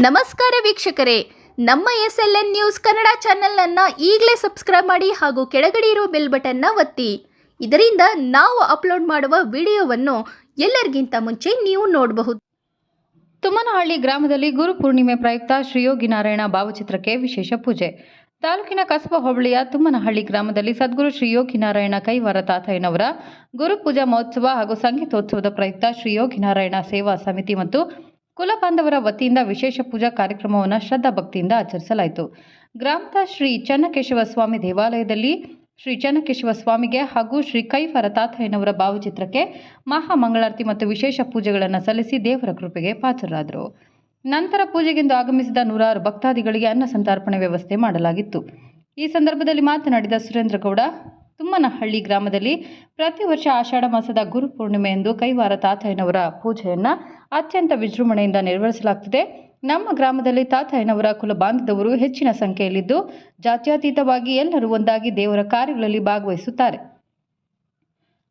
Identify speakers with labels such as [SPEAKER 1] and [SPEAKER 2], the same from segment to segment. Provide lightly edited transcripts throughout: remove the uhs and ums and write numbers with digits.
[SPEAKER 1] ನಮಸ್ಕಾರ ವೀಕ್ಷಕರೇ, ನಮ್ಮ SLN ನ್ಯೂಸ್ ಕನ್ನಡ ಚಾನೆಲ್ ಈಗಲೇ ಸಬ್ಸ್ಕ್ರೈಬ್ ಮಾಡಿ ಹಾಗೂ ಕೆಳಗಡೆ ಇರೋ ಬೆಲ್ ಬಟನ್ ಒತ್ತಿ. ಇದರಿಂದ ನಾವು ಅಪ್ಲೋಡ್ ಮಾಡುವ ವಿಡಿಯೋವನ್ನು ಎಲ್ಲರಿಗಿಂತ ಮುಂಚೆ ನೀವು ನೋಡಬಹುದು.
[SPEAKER 2] ತುಮ್ಮನಹಳ್ಳಿ ಗ್ರಾಮದಲ್ಲಿ ಗುರುಪೂರ್ಣಿಮೆ ಪ್ರಯುಕ್ತ ಶ್ರೀ ಯೋಗಿ ನಾರಾಯಣ ಭಾವಚಿತ್ರಕ್ಕೆ ವಿಶೇಷ ಪೂಜೆ. ತಾಲೂಕಿನ ಕಸಬಾ ಹೋಬಳಿಯ ತುಮ್ಮನಹಳ್ಳಿ ಗ್ರಾಮದಲ್ಲಿ ಸದ್ಗುರು ಶ್ರೀ ಯೋಗಿ ನಾರಾಯಣ ಕೈವಾರ ತಾತಯ್ಯನವರ ಗುರುಪೂಜಾ ಮಹೋತ್ಸವ ಹಾಗೂ ಸಂಗೀತೋತ್ಸವದ ಪ್ರಯುಕ್ತ ಶ್ರೀ ಯೋಗಿ ನಾರಾಯಣ ಸೇವಾ ಸಮಿತಿ ಮತ್ತು ಕುಲ ಬಾಂಧವರ ವತಿಯಿಂದ ವಿಶೇಷ ಪೂಜಾ ಕಾರ್ಯಕ್ರಮವನ್ನು ಶ್ರದ್ಧಾ ಭಕ್ತಿಯಿಂದ ಆಚರಿಸಲಾಯಿತು. ಗ್ರಾಮದ ಶ್ರೀ ಚನ್ನಕೇಶವ ಸ್ವಾಮಿ ದೇವಾಲಯದಲ್ಲಿ ಶ್ರೀ ಚನ್ನಕೇಶವ ಸ್ವಾಮಿಗೆ ಹಾಗೂ ಶ್ರೀ ಕೈವಾರ ತಾತಯ್ಯನವರ ಭಾವಚಿತ್ರಕ್ಕೆ ಮಹಾಮಂಗಳಾರತಿ ಮತ್ತು ವಿಶೇಷ ಪೂಜೆಗಳನ್ನು ಸಲ್ಲಿಸಿ ದೇವರ ಕೃಪೆಗೆ ಪಾತ್ರರಾದರು. ನಂತರ ಪೂಜೆಗೆಂದು ಆಗಮಿಸಿದ ನೂರಾರು ಭಕ್ತಾದಿಗಳಿಗೆ ಅನ್ನ ಸಂತರ್ಪಣೆ ವ್ಯವಸ್ಥೆ ಮಾಡಲಾಗಿತ್ತು. ಈ ಸಂದರ್ಭದಲ್ಲಿ ಮಾತನಾಡಿದ ಸುರೇಂದ್ರಗೌಡ, ತುಮ್ಮನಹಳ್ಳಿ ಗ್ರಾಮದಲ್ಲಿ ಪ್ರತಿ ವರ್ಷ ಆಷಾಢ ಮಾಸದ ಗುರುಪೂರ್ಣಿಮೆಯಂದು ಕೈವಾರ ತಾತಯ್ಯನವರ ಪೂಜೆಯನ್ನು ಅತ್ಯಂತ ವಿಜೃಂಭಣೆಯಿಂದ ನೆರವೇರಿಸಲಾಗುತ್ತದೆ. ನಮ್ಮ ಗ್ರಾಮದಲ್ಲಿ ತಾತಯ್ಯನವರ ಕುಲ ಬಾಂಧವರು ಹೆಚ್ಚಿನ ಸಂಖ್ಯೆಯಲ್ಲಿದ್ದು ಜಾತ್ಯತೀತವಾಗಿ ಎಲ್ಲರೂ ಒಂದಾಗಿ ದೇವರ ಕಾರ್ಯಗಳಲ್ಲಿ ಭಾಗವಹಿಸುತ್ತಾರೆ.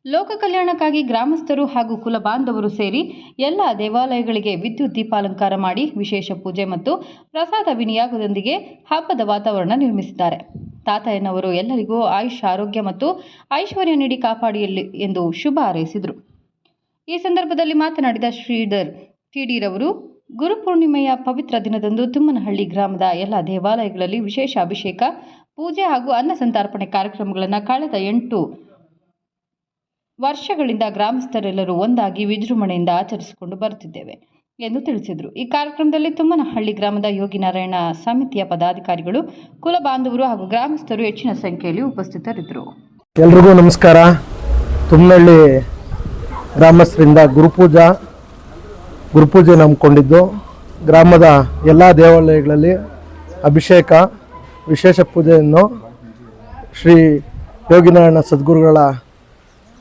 [SPEAKER 2] ಲೋಕ ಕಲ್ಯಾಣಕ್ಕಾಗಿ ಗ್ರಾಮಸ್ಥರು ಹಾಗೂ ಕುಲ ಬಾಂಧವರು ಸೇರಿ ಎಲ್ಲ ದೇವಾಲಯಗಳಿಗೆ ವಿದ್ಯುತ್ ದೀಪಾಲಂಕಾರ ಮಾಡಿ ವಿಶೇಷ ಪೂಜೆ ಮತ್ತು ಪ್ರಸಾದ ವಿನಿಯೋಗದೊಂದಿಗೆ ಹಬ್ಬದ ವಾತಾವರಣ ನಿರ್ಮಿಸಿದ್ದಾರೆ. ತಾತಯ್ಯನವರು ಎಲ್ಲರಿಗೂ ಆಯುಷ್ಯ, ಆರೋಗ್ಯ ಮತ್ತು ಐಶ್ವರ್ಯ ನೀಡಿ ಕಾಪಾಡಿಯಲ್ಲಿ ಎಂದು ಶುಭ ಹಾರೈಸಿದರು. ಈ ಸಂದರ್ಭದಲ್ಲಿ ಮಾತನಾಡಿದ ಶ್ರೀಧರ್ ಟಿಡಿರವರು, ಗುರುಪೂರ್ಣಿಮೆಯ ಪವಿತ್ರ ದಿನದಂದು ತುಮ್ಮನಹಳ್ಳಿ ಗ್ರಾಮದ ಎಲ್ಲ ದೇವಾಲಯಗಳಲ್ಲಿ ವಿಶೇಷ ಅಭಿಷೇಕ, ಪೂಜೆ ಹಾಗೂ ಅನ್ನ ಸಂತರ್ಪಣೆ ಕಾರ್ಯಕ್ರಮಗಳನ್ನು ಕಳೆದ 8 ವರ್ಷಗಳಿಂದ ಗ್ರಾಮಸ್ಥರೆಲ್ಲರೂ ಒಂದಾಗಿ ವಿಜೃಂಭಣೆಯಿಂದ ಆಚರಿಸಿಕೊಂಡು ಬರುತ್ತಿದ್ದೇವೆ ಎಂದು ತಿಳಿಸಿದರು. ಈ ಕಾರ್ಯಕ್ರಮದಲ್ಲಿ ತುಮ್ಮನಹಳ್ಳಿ ಗ್ರಾಮದ ಯೋಗಿ ನಾರಾಯಣ ಸಮಿತಿಯ ಪದಾಧಿಕಾರಿಗಳು, ಕುಲ ಬಾಂಧವರು ಹಾಗೂ ಗ್ರಾಮಸ್ಥರು ಹೆಚ್ಚಿನ ಸಂಖ್ಯೆಯಲ್ಲಿ ಉಪಸ್ಥಿತರಿದ್ದರು.
[SPEAKER 3] ಎಲ್ರಿಗೂ ನಮಸ್ಕಾರ. ತುಮ್ಮನಹಳ್ಳಿ ಗ್ರಾಮಸ್ಥರಿಂದ ಗುರುಪೂಜೆ ನಂಬಿಕೊಂಡಿದ್ದು ಗ್ರಾಮದ ಎಲ್ಲ ದೇವಾಲಯಗಳಲ್ಲಿ ಅಭಿಷೇಕ, ವಿಶೇಷ ಪೂಜೆಯನ್ನು ಶ್ರೀ ಯೋಗಿನಾರಾಯಣ ಸದ್ಗುರುಗಳ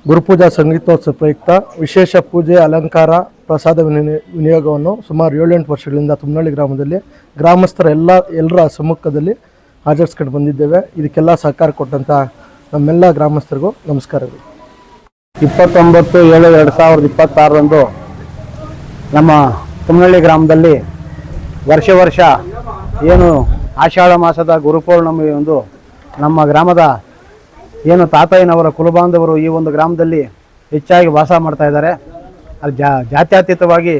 [SPEAKER 3] ಗುರುಪೂಜಾ ಸಂಗೀತೋತ್ಸವ ಪ್ರಯುಕ್ತ ವಿಶೇಷ ಪೂಜೆ, ಅಲಂಕಾರ, ಪ್ರಸಾದ ವಿನಿಯೋಗವನ್ನು ಸುಮಾರು 7-8 ವರ್ಷಗಳಿಂದ ತುಮ್ಮನಹಳ್ಳಿ ಗ್ರಾಮದಲ್ಲಿ ಗ್ರಾಮಸ್ಥರ ಎಲ್ಲರ ಸಮ್ಮುಖದಲ್ಲಿ ಆಚರಿಸ್ಕೊಂಡು ಬಂದಿದ್ದೇವೆ. ಇದಕ್ಕೆಲ್ಲ ಸಹಕಾರ ಕೊಟ್ಟಂಥ ನಮ್ಮೆಲ್ಲ ಗ್ರಾಮಸ್ಥರಿಗೂ ನಮಸ್ಕಾರಗಳು.
[SPEAKER 4] 29/7/2026 ನಮ್ಮ ತುಮ್ಮನಹಳ್ಳಿ ಗ್ರಾಮದಲ್ಲಿ ವರ್ಷ ಏನು ಆಷಾಢ ಮಾಸದ ಗುರುಪೂರ್ಣಿಮೆಯೊಂದು ನಮ್ಮ ಗ್ರಾಮದ ಏನು ತಾತಯ್ಯನವರ ಕುಲಬಾಂಧವರು ಈ ಒಂದು ಗ್ರಾಮದಲ್ಲಿ ಹೆಚ್ಚಾಗಿ ವಾಸ ಮಾಡ್ತಾ ಇದ್ದಾರೆ. ಅದು ಜಾತ್ಯತೀತವಾಗಿ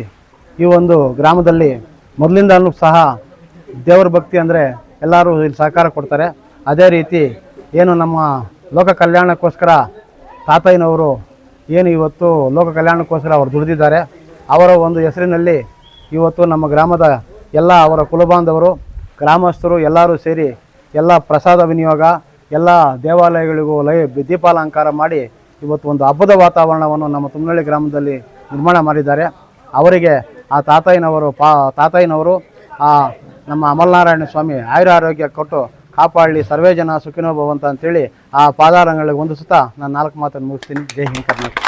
[SPEAKER 4] ಈ ಒಂದು ಗ್ರಾಮದಲ್ಲಿ ಮೊದಲಿಂದಲೂ ಸಹ ದೇವರ ಭಕ್ತಿ ಅಂದರೆ ಎಲ್ಲರೂ ಇಲ್ಲಿ ಸಹಕಾರ ಕೊಡ್ತಾರೆ. ಅದೇ ರೀತಿ ಏನು ನಮ್ಮ ಲೋಕ ಕಲ್ಯಾಣಕ್ಕೋಸ್ಕರ ತಾತಯ್ಯನವರು ಏನು ಇವತ್ತು ಲೋಕ ಕಲ್ಯಾಣಕ್ಕೋಸ್ಕರ ಅವರು ದುಡಿದಿದ್ದಾರೆ. ಅವರ ಒಂದು ಹೆಸರಿನಲ್ಲಿ ಇವತ್ತು ನಮ್ಮ ಗ್ರಾಮದ ಎಲ್ಲ ಅವರ ಕುಲಬಾಂಧವರು, ಗ್ರಾಮಸ್ಥರು ಎಲ್ಲರೂ ಸೇರಿ ಎಲ್ಲ ಪ್ರಸಾದ ವಿನಿಯೋಗ, ಎಲ್ಲ ದೇವಾಲಯಗಳಿಗೂ ದೀಪಾಲಂಕಾರ ಮಾಡಿ ಇವತ್ತು ಒಂದು ಹಬ್ಬದ ವಾತಾವರಣವನ್ನು ನಮ್ಮ ತುಮ್ಮನಹಳ್ಳಿ ಗ್ರಾಮದಲ್ಲಿ ನಿರ್ಮಾಣ ಮಾಡಿದ್ದಾರೆ. ಅವರಿಗೆ ಆ ತಾತಯ್ಯನವರು ನಮ್ಮ ಅಮಲನಾರಾಯಣ ಸ್ವಾಮಿ ಆಯುರಾರೋಗ್ಯ ಕೊಟ್ಟು ಕಾಪಾಡಲಿ, ಸರ್ವೇ ಜನ ಸುಖಿನೋ ಭವಂತ ಅಂತೇಳಿ ಆ ಪಾದಾರಗಳಿಗೆ ವಂದಿಸುತ್ತಾ ನಾನು 4 ಮಾತನ್ನು ಮುಗಿಸ್ತೀನಿ. ಜೈ ಹಿಂದ್ ಕರ್ನಾಟಕ.